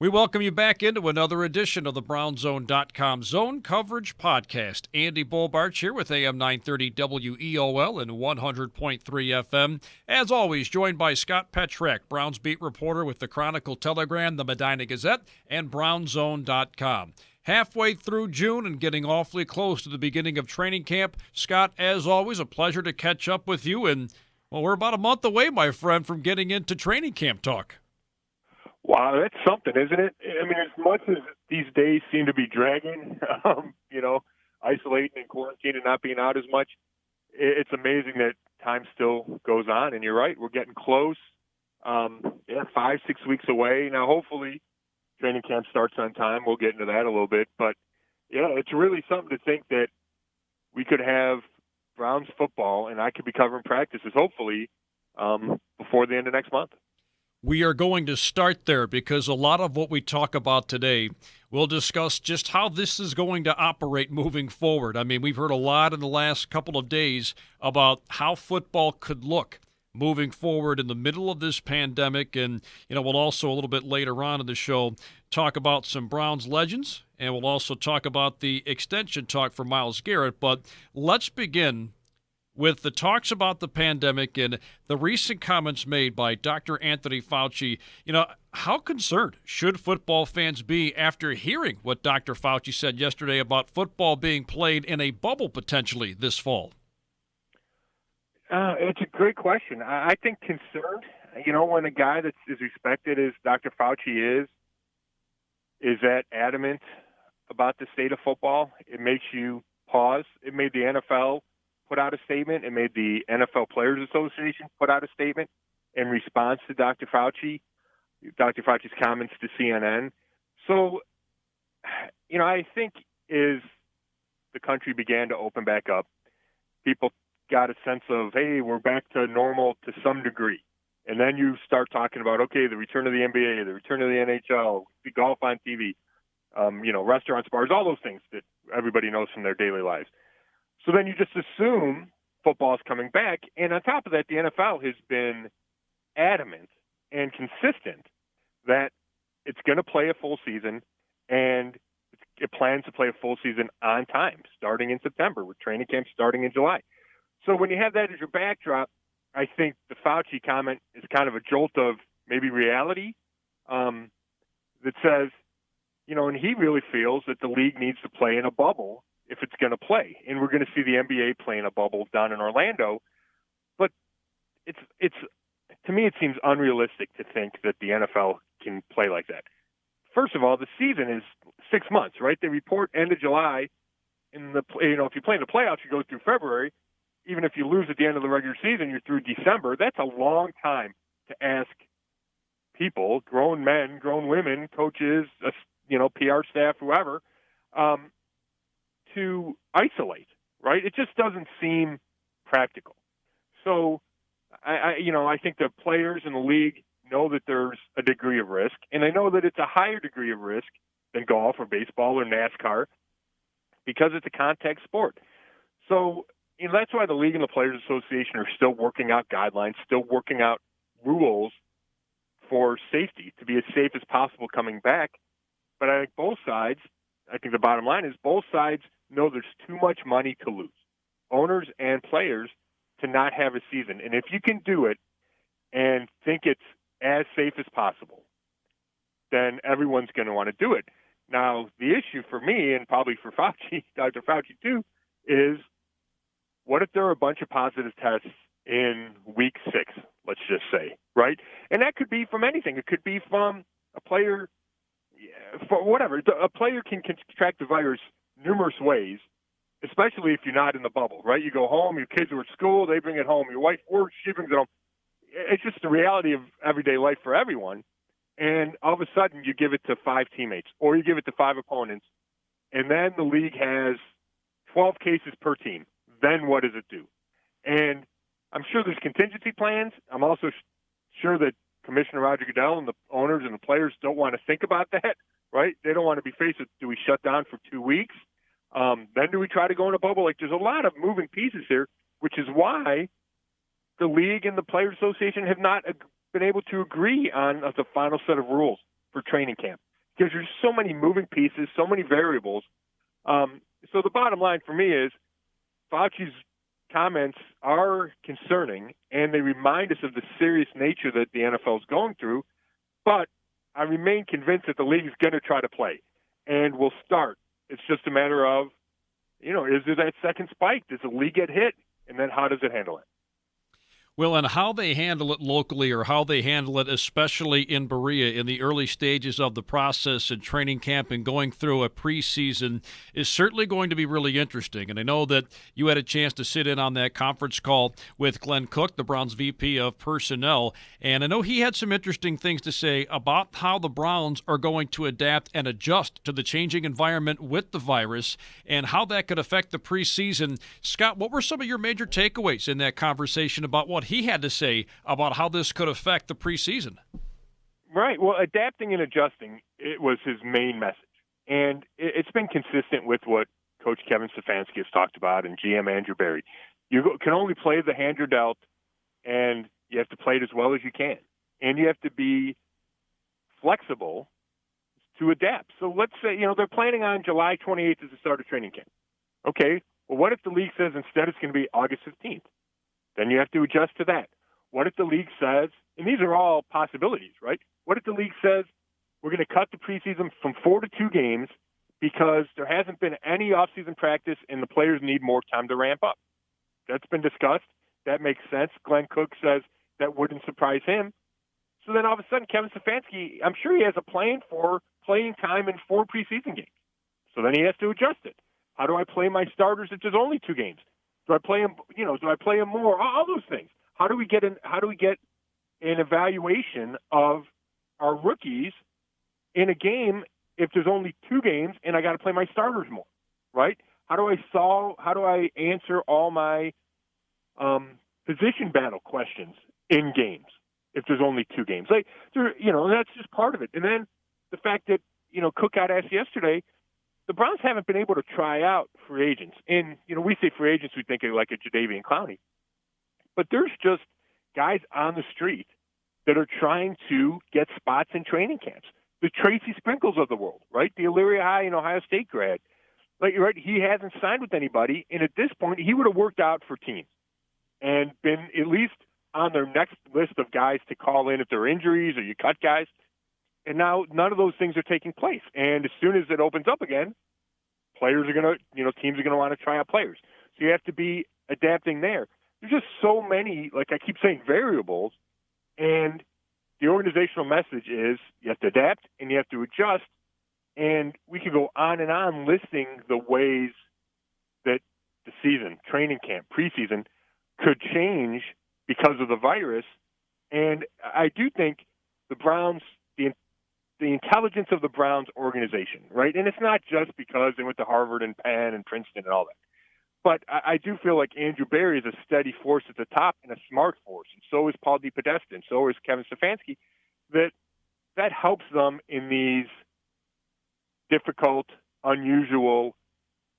We welcome you back into another edition of the BrownZone.com Zone Coverage Podcast. Andy Barch here with AM 930 WEOL and 100.3 FM. As always, joined by Scott Petrak, Browns beat reporter with the Chronicle, Telegram, the Medina Gazette, and BrownZone.com. Halfway through June and getting awfully close to the beginning of training camp. Scott, as always, a pleasure to catch up with you. And, well, we're about a month away, my friend, from getting into training camp talk. Wow, that's something, isn't it? I mean, as much as these days seem to be dragging, isolating and quarantining and not being out as much, it's amazing that time still goes on. And you're right, we're getting close. 5-6 weeks away. Now, hopefully, training camp starts on time. We'll get into that a little bit. But, yeah, it's really something to think that we could have Browns football, and I could be covering practices, hopefully, before the end of next month. We are going to start there because a lot of what we talk about today, we'll discuss just how this is going to operate moving forward. I mean, we've heard a lot in the last couple of days about how football could look moving forward in the middle of this pandemic. And, we'll also a little bit later on in the show talk about some Browns legends, and we'll also talk about the extension talk for Myles Garrett. But let's begin with the talks about the pandemic and the recent comments made by Dr. Anthony Fauci. How concerned should football fans be after hearing what Dr. Fauci said yesterday about football being played in a bubble potentially this fall? It's a great question. I think concerned, when a guy that's as respected as Dr. Fauci is that adamant about the state of football, it makes you pause. It made the NFL put out a statement. It made the NFL Players Association put out a statement in response to Dr. Fauci's comments to CNN. So, I think as the country began to open back up, people got a sense of, hey, we're back to normal to some degree. And then you start talking about, okay, the return of the NBA, the return of the NHL, the golf on TV, restaurants, bars, all those things that everybody knows from their daily lives. So then you just assume football is coming back. And on top of that, the NFL has been adamant and consistent that it's going to play a full season, and it plans to play a full season on time, starting in September, with training camp starting in July. So when you have that as your backdrop, I think the Fauci comment is kind of a jolt of maybe reality that says, and he really feels that the league needs to play in a bubble if it's going to play. And we're going to see the NBA play in a bubble down in Orlando. But it's to me, it seems unrealistic to think that the NFL can play like that. First of all, the season is 6 months, right? They report end of July. If you play in the playoffs, you go through February. Even if you lose at the end of the regular season, you're through December. That's a long time to ask people, grown men, grown women, coaches, PR staff, whoever, to isolate, right? It just doesn't seem practical. So, I think the players in the league know that there's a degree of risk, and I know that it's a higher degree of risk than golf or baseball or NASCAR because it's a contact sport. So, that's why the league and the Players Association are still working out guidelines, still working out rules for safety, to be as safe as possible coming back. But I think the bottom line is both sides know there's too much money to lose, owners and players, to not have a season. And if you can do it and think it's as safe as possible, then everyone's going to want to do it. Now, the issue for me, and probably for Fauci, Dr. Fauci too, is what if there are a bunch of positive tests in week 6, let's just say, right? And that could be from anything. It could be from a player, for whatever. A player can contract the virus numerous ways, especially if you're not in the bubble, right? You go home, your kids are at school, they bring it home. Your wife works, she brings it home. It's just the reality of everyday life for everyone. And all of a sudden, you give it to 5 teammates, or you give it to 5 opponents, and then the league has 12 cases per team. Then what does it do? And I'm sure there's contingency plans. I'm also sure that Commissioner Roger Goodell and the owners and the players don't want to think about that, right? They don't want to be faced with, do we shut down for 2 weeks? Then do we try to go in a bubble? Like, there's a lot of moving pieces here, which is why the league and the Players Association have not been able to agree on the final set of rules for training camp. because there's so many moving pieces, so many variables. So the bottom line for me is Fauci's comments are concerning, and they remind us of the serious nature that the NFL is going through. But I remain convinced that the league is going to try to play and will start. It's just a matter of, is there that second spike? Does the league get hit? And then how does it handle it? Well, and how they handle it locally, or how they handle it especially in Berea in the early stages of the process and training camp and going through a preseason, is certainly going to be really interesting. And I know that you had a chance to sit in on that conference call with Glenn Cook, the Browns VP of Personnel, and I know he had some interesting things to say about how the Browns are going to adapt and adjust to the changing environment with the virus and how that could affect the preseason. Scott, what were some of your major takeaways in that conversation about what he had to say about how this could affect the preseason? Right. Well, adapting and adjusting, it was his main message. And it's been consistent with what Coach Kevin Stefanski has talked about and GM Andrew Berry. You can only play the hand you're dealt, and you have to play it as well as you can. And you have to be flexible to adapt. So let's say, they're planning on July 28th as the start of training camp. Okay, well, what if the league says instead it's going to be August 15th? Then you have to adjust to that. What if the league says, and these are all possibilities, right? What if the league says we're going to cut the preseason from 4 to 2 games because there hasn't been any offseason practice and the players need more time to ramp up? That's been discussed. That makes sense. Glenn Cook says that wouldn't surprise him. So then all of a sudden, Kevin Stefanski, I'm sure he has a plan for playing time in 4 preseason games. So then he has to adjust it. How do I play my starters if there's only 2 games? Do I play him? Do I play him more? All those things. How do we get an evaluation of our rookies in a game if there's only 2 games and I got to play my starters more? Right? How do I answer all my position battle questions in games if there's only 2 games? That's just part of it. And then the fact that Cook got asked yesterday. The Browns haven't been able to try out free agents. And, we say free agents, we think of like a Jadeveon Clowney. But there's just guys on the street that are trying to get spots in training camps. The Tracy Sprinkles of the world, right? The Elyria High and Ohio State grad. Right? He hasn't signed with anybody. And at this point, he would have worked out for teams and been at least on their next list of guys to call in if there are injuries or you cut guys. And now none of those things are taking place. And as soon as it opens up again, players are going to, teams are going to want to try out players. So you have to be adapting there. There's just so many, like I keep saying, variables. And the organizational message is you have to adapt and you have to adjust. And we could go on and on listing the ways that the season, training camp, preseason could change because of the virus. And I do think the Browns, the intelligence of the Browns organization, right? And it's not just because they went to Harvard and Penn and Princeton and all that. But I do feel like Andrew Berry is a steady force at the top and a smart force. And so is Paul DePodesta, and so is Kevin Stefanski. That helps them in these difficult, unusual,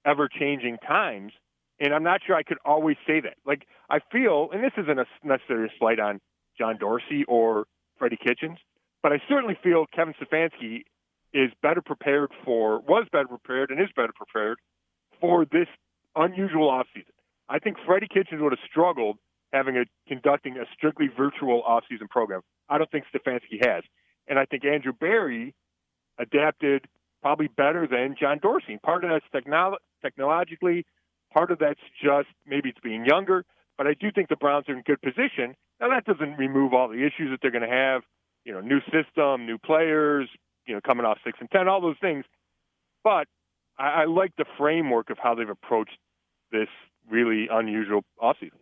ever-changing times. And I'm not sure I could always say that. Like, I feel, and this isn't necessarily a slight on John Dorsey or Freddie Kitchens, but I certainly feel Kevin Stefanski was better prepared and is better prepared for this unusual offseason. I think Freddie Kitchens would have struggled conducting a strictly virtual offseason program. I don't think Stefanski has. And I think Andrew Berry adapted probably better than John Dorsey. Part of that's technologically, part of that's just maybe it's being younger, but I do think the Browns are in good position. Now, that doesn't remove all the issues that they're going to have. New system, new players, coming off 6-10, all those things. But I like the framework of how they've approached this really unusual offseason.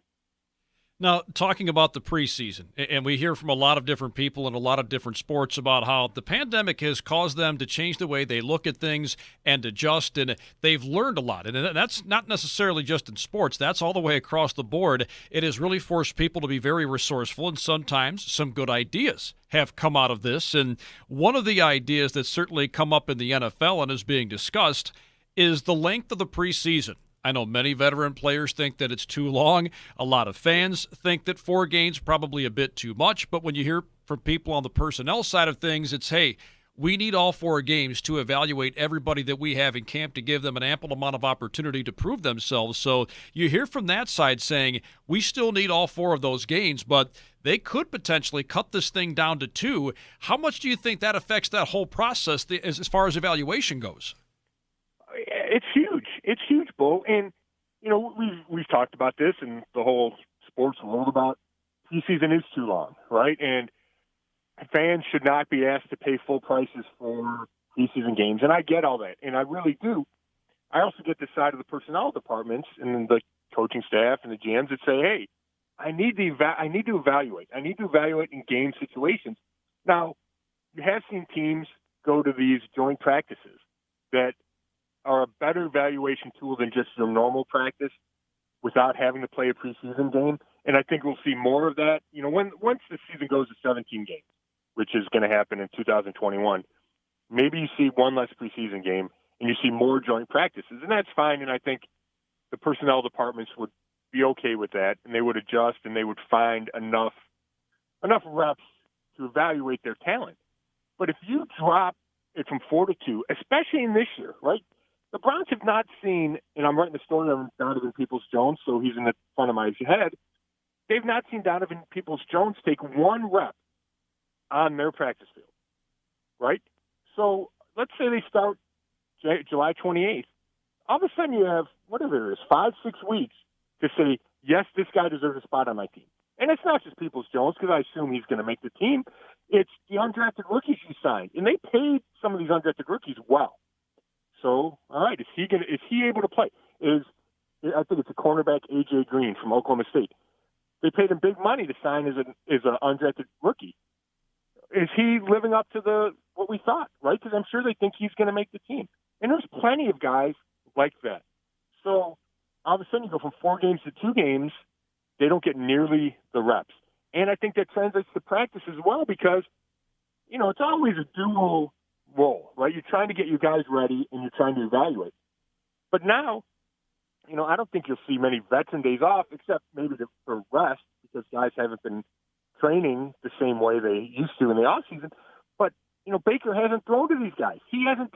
Now, talking about the preseason, and we hear from a lot of different people in a lot of different sports about how the pandemic has caused them to change the way they look at things and adjust, and they've learned a lot. And that's not necessarily just in sports. That's all the way across the board. It has really forced people to be very resourceful, and sometimes some good ideas have come out of this. And one of the ideas that's certainly come up in the NFL and is being discussed is the length of the preseason. I know many veteran players think that it's too long. A lot of fans think that 4 games probably a bit too much. But when you hear from people on the personnel side of things, it's, hey, we need all 4 games to evaluate everybody that we have in camp to give them an ample amount of opportunity to prove themselves. So you hear from that side saying we still need all 4 of those games, but they could potentially cut this thing down to 2. How much do you think that affects that whole process as far as evaluation goes? It's huge. It's huge, Bo. And, we've talked about this and the whole sports world about preseason is too long, right? And fans should not be asked to pay full prices for preseason games. And I get all that, and I really do. I also get the side of the personnel departments and the coaching staff and the GMs that say, hey, I need to evaluate. I need to evaluate in game situations. Now, you have seen teams go to these joint practices that are a better evaluation tool than just your normal practice without having to play a preseason game. And I think we'll see more of that. Once the season goes to 17 games, which is going to happen in 2021, maybe you see one less preseason game and you see more joint practices. And that's fine. And I think the personnel departments would be okay with that, and they would adjust and they would find enough reps to evaluate their talent. But if you drop it from 4 to 2, especially in this year, right? The Browns have not seen, and I'm writing the story on Donovan Peoples-Jones, so he's in the front of my head. They've not seen Donovan Peoples-Jones take 1 rep on their practice field, right? So let's say they start July 28th. All of a sudden you have, whatever it is, 5-6 weeks to say, yes, this guy deserves a spot on my team. And it's not just Peoples-Jones, because I assume he's going to make the team. It's the undrafted rookies you signed. And they paid some of these undrafted rookies well. So, all right, is he able to play? I think it's a cornerback, A.J. Green from Oklahoma State. They paid him big money to sign as an undrafted rookie. Is he living up to what we thought, right? Because I'm sure they think he's going to make the team. And there's plenty of guys like that. So all of a sudden you go from 4 games to 2 games, they don't get nearly the reps. And I think that translates to practice as well because, it's always a dual role, right? You're trying to get your guys ready and you're trying to evaluate. But now, I don't think you'll see many veteran days off except maybe for rest because guys haven't been training the same way they used to in the offseason. But, Baker hasn't thrown to these guys. He hasn't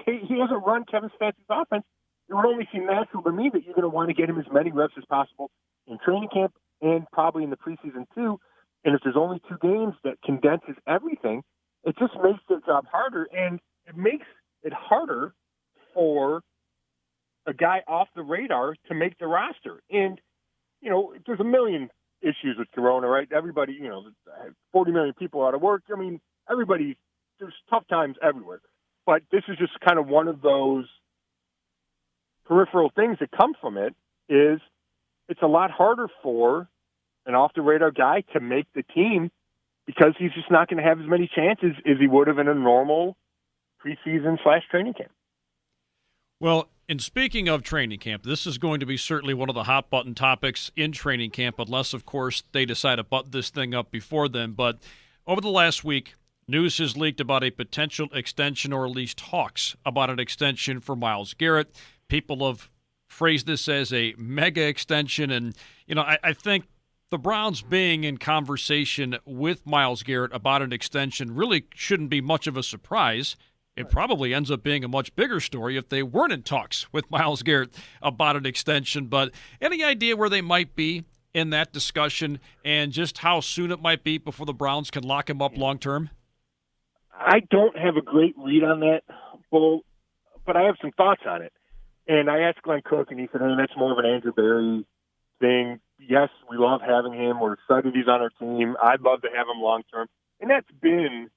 run Kevin Stefanski's offense. It would only seem natural to me that you're going to want to get him as many reps as possible in training camp and probably in the preseason too. And if there's only 2 games that condenses everything, it just makes their job harder. And it makes it harder for a guy off the radar to make the roster. And, there's a million issues with Corona, right? Everybody, 40 million people out of work. I mean, there's tough times everywhere. But this is just kind of one of those peripheral things that come from it is it's a lot harder for an off-the-radar guy to make the team because he's just not going to have as many chances as he would have in a normal preseason/training camp. Well, and speaking of training camp, this is going to be certainly one of the hot-button topics in training camp, unless, of course, they decide to button this thing up before then. But over the last week, news has leaked about a potential extension or at least talks about an extension for Myles Garrett. People have phrased this as a mega extension. And, I think the Browns being in conversation with Myles Garrett about an extension really shouldn't be much of a surprise. It probably ends up being a much bigger story if they weren't in talks with Myles Garrett about an extension. But any idea where they might be in that discussion and just how soon it might be before the Browns can lock him up long term? I don't have a great read on that, Bull, but I have some thoughts on it. And I asked Glenn Cook, and he said, hey, that's more of an Andrew Berry thing. Yes, we love having him. We're excited he's on our team. I'd love to have him long term. And that's been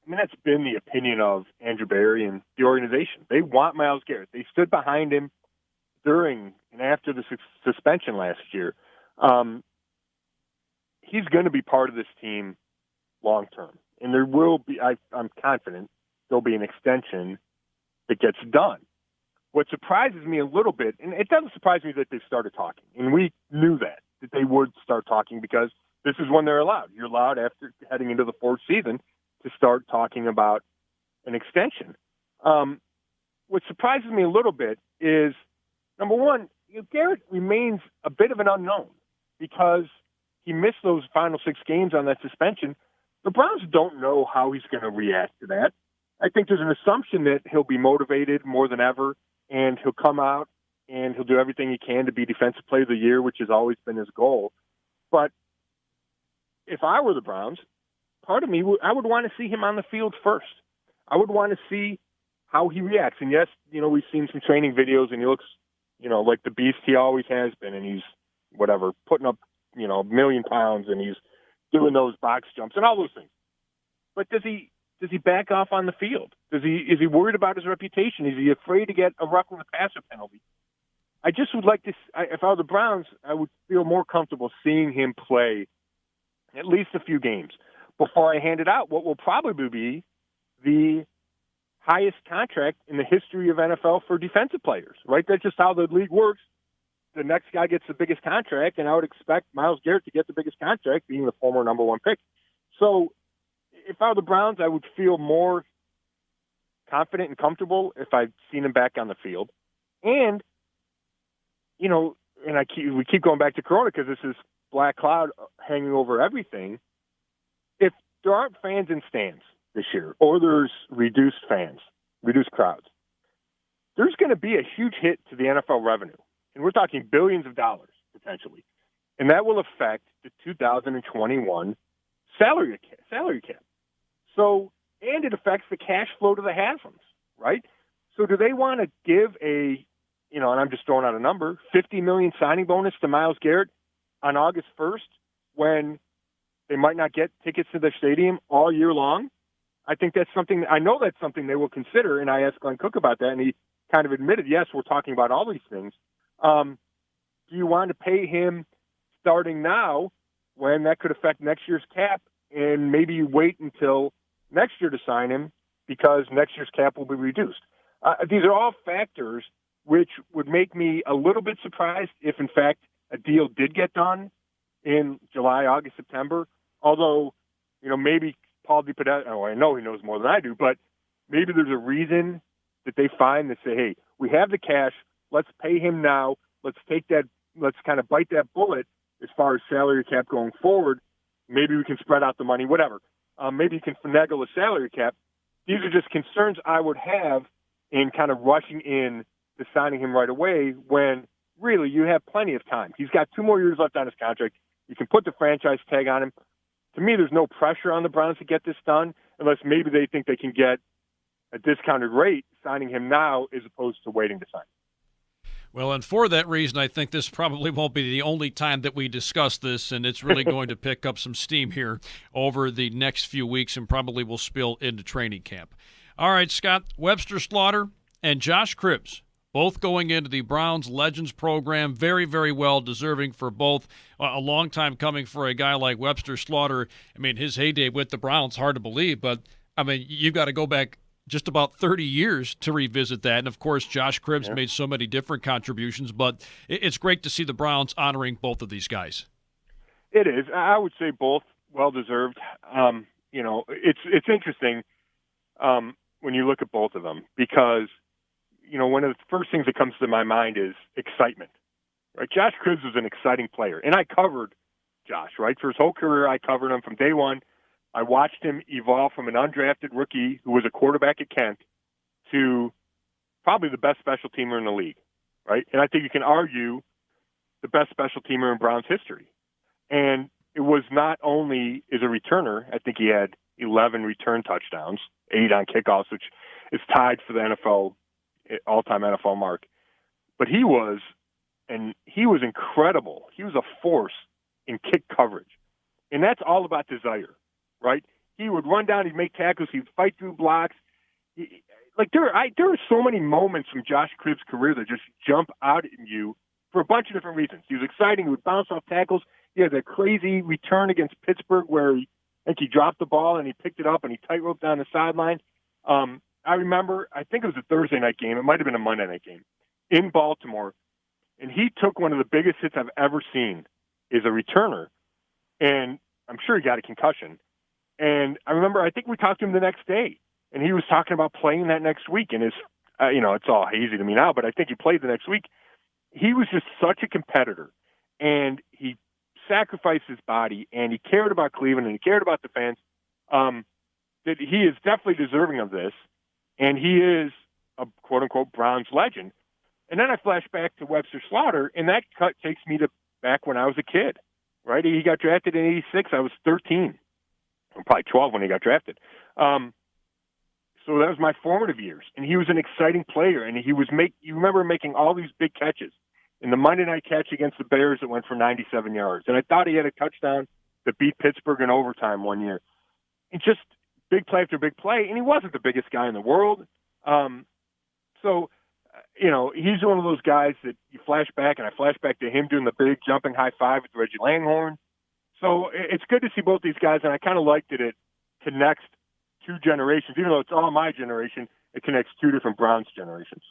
the opinion of Andrew Berry and the organization. They want Myles Garrett. They stood behind him during and after the suspension last year. He's going to be part of this team long term. And there will be, I'm confident, there'll be an extension that gets done. What surprises me a little bit, and it doesn't surprise me that they've started talking, and we knew that they would start talking because this is when they're allowed. You're allowed after heading into the 4th season to start talking about an extension. What surprises me a little bit is, number one, Garrett remains a bit of an unknown because he missed those final 6 games on that suspension. The Browns don't know how he's going to react to that. I think there's an assumption that he'll be motivated more than ever, and he'll come out and he'll do everything he can to be Defensive Player of the Year, which has always been his goal. But if I were the Browns, part of me, I would want to see him on the field first. I would want to see how he reacts. And yes, we've seen some training videos, and he looks, like the beast he always has been, and he's, putting up, 1 million pounds, and he's doing those box jumps and all those things. But does he back off on the field? Is he worried about his reputation? Is he afraid to get a roughing the passer penalty? I just would like to, if I were the Browns, I would feel more comfortable seeing him play at least a few games before I handed out what will probably be the highest contract in the history of NFL for defensive players, right? That's just how the league works. The next guy gets the biggest contract, and I would expect Myles Garrett to get the biggest contract, being the former number 1 pick. So if I were the Browns, I would feel more confident and comfortable if I'd seen him back on the field. And, we keep going back to Corona because this is black cloud hanging over everything. If there aren't fans in stands this year, or there's reduced crowds, there's going to be a huge hit to the NFL revenue. And we're talking billions of dollars, potentially. And that will affect the 2021 salary cap. So, and it affects the cash flow to the Haslam's, right? So do they want to give and I'm just throwing out a number, $50 million signing bonus to Myles Garrett on August 1st when they might not get tickets to the stadium all year long? I think that's something they will consider. And I asked Glenn Cook about that, and he kind of admitted, yes, we're talking about all these things. Do you want to pay him starting now when that could affect next year's cap, and maybe you wait until next year to sign him because next year's cap will be reduced? These are all factors which would make me a little bit surprised if, in fact, a deal did get done in July, August, September. Although, maybe Paul DiPodesta, I know he knows more than I do, but maybe there's a reason that they find that say, hey, we have the cash, let's pay him now, let's kind of bite that bullet as far as salary cap going forward. Maybe we can spread out the money, whatever. Maybe you can finagle a salary cap. These are just concerns I would have in kind of rushing in to signing him right away when really you have plenty of time. He's got 2 more years left on his contract. You can put the franchise tag on him. To me, there's no pressure on the Browns to get this done unless maybe they think they can get a discounted rate signing him now as opposed to waiting to sign. Well, and for that reason, I think this probably won't be the only time that we discuss this, and it's really going to pick up some steam here over the next few weeks and probably will spill into training camp. All right, Scott, Webster Slaughter and Josh Cribbs, both going into the Browns Legends program, very, very well deserving for both. A long time coming for a guy like Webster Slaughter. I mean, his heyday with the Browns, hard to believe, but, I mean, you've got to go back just about 30 years to revisit that. And, of course, Josh Cribbs made so many different contributions, but it's great to see the Browns honoring both of these guys. It is. I would say both well-deserved. It's interesting when you look at both of them because – one of the first things that comes to my mind is excitement, right? Josh Cribbs was an exciting player, and I covered Josh, right? For his whole career, I covered him from day one. I watched him evolve from an undrafted rookie who was a quarterback at Kent to probably the best special teamer in the league, right? And I think you can argue the best special teamer in Browns history. And it was not only as a returner, I think he had 11 return touchdowns, 8 on kickoffs, which is tied for the NFL all-time NFL mark. But he was incredible. He was a force in kick coverage. And that's all about desire, right? He would run down, he'd make tackles, he'd fight through blocks. There are so many moments from Josh Cribbs' career that just jump out at you for a bunch of different reasons. He was exciting. He would bounce off tackles. He had that crazy return against Pittsburgh where he dropped the ball and he picked it up and he tight-roped down the sideline. I remember, I think it was a Thursday night game. It might have been a Monday night game in Baltimore. And he took one of the biggest hits I've ever seen as a returner. And I'm sure he got a concussion. And I remember, I think we talked to him the next day. And he was talking about playing that next week. And it's all hazy to me now, but I think he played the next week. He was just such a competitor. And he sacrificed his body. And he cared about Cleveland. And he cared about the fans. That he is definitely deserving of this. and he is a quote-unquote Browns legend. And then I flash back to Webster Slaughter, and that cut takes me to back when I was a kid, right? He got drafted in '86. I was 13. I'm probably 12 when he got drafted. So that was my formative years, and he was an exciting player, and you remember making all these big catches. In the Monday night catch against the Bears, it went for 97 yards. And I thought he had a touchdown to beat Pittsburgh in overtime one year. And just big play after big play, and he wasn't the biggest guy in the world. He's one of those guys that you flash back, and I flash back to him doing the big jumping high five with Reggie Langhorne. So it's good to see both these guys, and I kind of liked that it connects two generations. Even though it's all my generation, it connects two different Browns generations.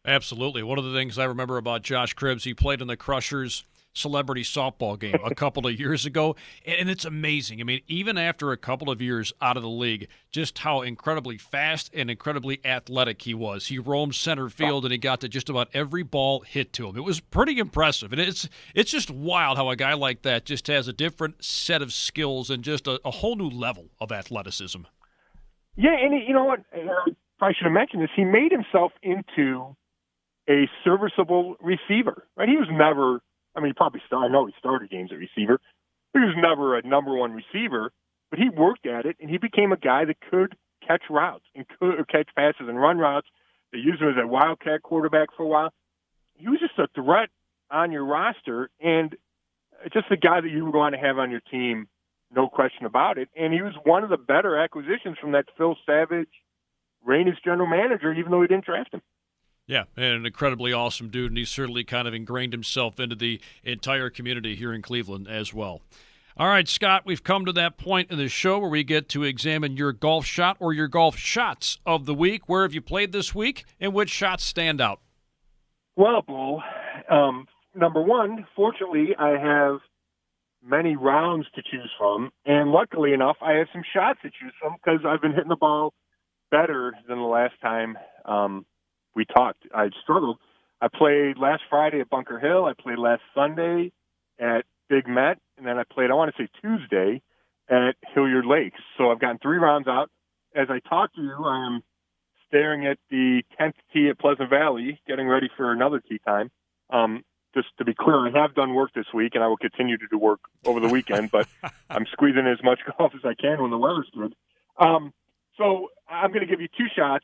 Absolutely. One of the things I remember about Josh Cribbs, he played in the Crushers celebrity softball game a couple of years ago, and it's amazing. I mean, even after a couple of years out of the league, just how incredibly fast and incredibly athletic he was. He roamed center field, and he got to just about every ball hit to him. It was pretty impressive, and it's just wild how a guy like that just has a different set of skills and just a whole new level of athleticism. Yeah, and you know what? I probably should have mentioned this. He made himself into a serviceable receiver, right? He was never – I mean, I know he started games at receiver, but he was never a number one receiver, but he worked at it, and he became a guy that could catch routes and could catch passes and run routes. They used him as a wildcat quarterback for a while. He was just a threat on your roster, and just a guy that you would want to have on your team, no question about it. And he was one of the better acquisitions from that Phil Savage, Rainiers general manager, even though he didn't draft him. Yeah, and an incredibly awesome dude, and he certainly kind of ingrained himself into the entire community here in Cleveland as well. All right, Scott, we've come to that point in the show where we get to examine your golf shot or your golf shots of the week. Where have you played this week, and which shots stand out? Well, Bull, number one, fortunately, I have many rounds to choose from, and luckily enough, I have some shots to choose from because I've been hitting the ball better than the last time we talked. I struggled. I played last Friday at Bunker Hill. I played last Sunday at Big Met. And then I played, I want to say Tuesday, at Hilliard Lakes. So I've gotten 3 rounds out. As I talk to you, I am staring at the 10th tee at Pleasant Valley, getting ready for another tee time. Just to be clear, I have done work this week, and I will continue to do work over the weekend, but I'm squeezing as much golf as I can when the weather's good. So I'm going to give you 2 shots.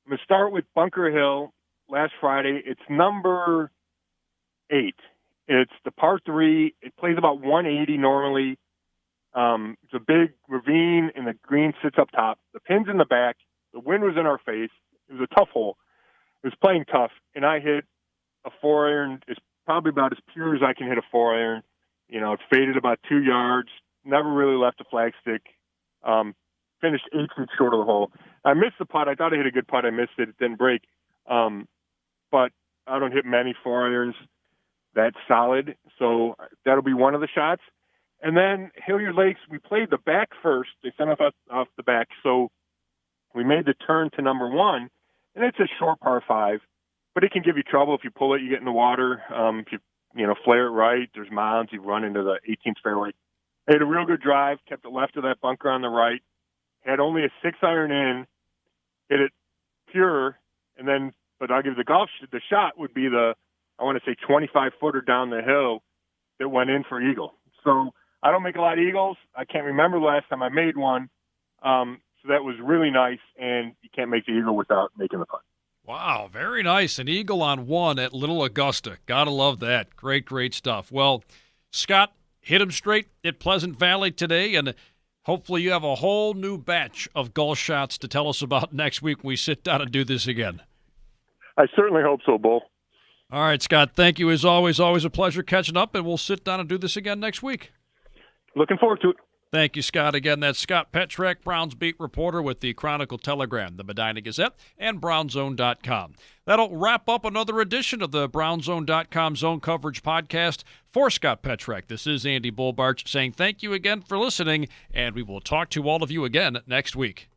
I'm going to start with Bunker Hill last Friday. It's number 8. It's the par 3. It plays about 180 normally. It's a big ravine, and the green sits up top. The pin's in the back. The wind was in our face. It was a tough hole. It was playing tough, and I hit a 4-iron. It's probably about as pure as I can hit a 4-iron. It faded about 2 yards. Never really left a flagstick. Finished 8 feet short of the hole. I missed the putt. I thought I hit a good putt. I missed it. It didn't break. But I don't hit many 4-irons that solid. So that'll be one of the shots. And then Hilliard Lakes, we played the back first. They sent us off the back. So we made the turn to number 1. And it's a short par 5. But it can give you trouble if you pull it, you get in the water. If you flare it right, there's mounds, you run into the 18th fairway. I had a real good drive, kept it left of that bunker on the right. Had only a 6-iron in, hit it pure, but I'll give the shot would be the, I want to say 25-footer down the hill that went in for eagle. So I don't make a lot of eagles. I can't remember the last time I made one. So that was really nice, and you can't make the eagle without making the putt. Wow, very nice. An eagle on 1 at Little Augusta. Gotta love that. Great, great stuff. Well, Scott, hit him straight at Pleasant Valley today, and hopefully you have a whole new batch of golf shots to tell us about next week when we sit down and do this again. I certainly hope so, Bull. All right, Scott, thank you as always. Always a pleasure catching up, and we'll sit down and do this again next week. Looking forward to it. Thank you, Scott. Again, that's Scott Petrak, Browns beat reporter with the Chronicle Telegram, the Medina Gazette, and BrownZone.com. That'll wrap up another edition of the BrownZone.com Zone Coverage Podcast. For Scott Petrak, this is Andy Barch saying thank you again for listening, and we will talk to all of you again next week.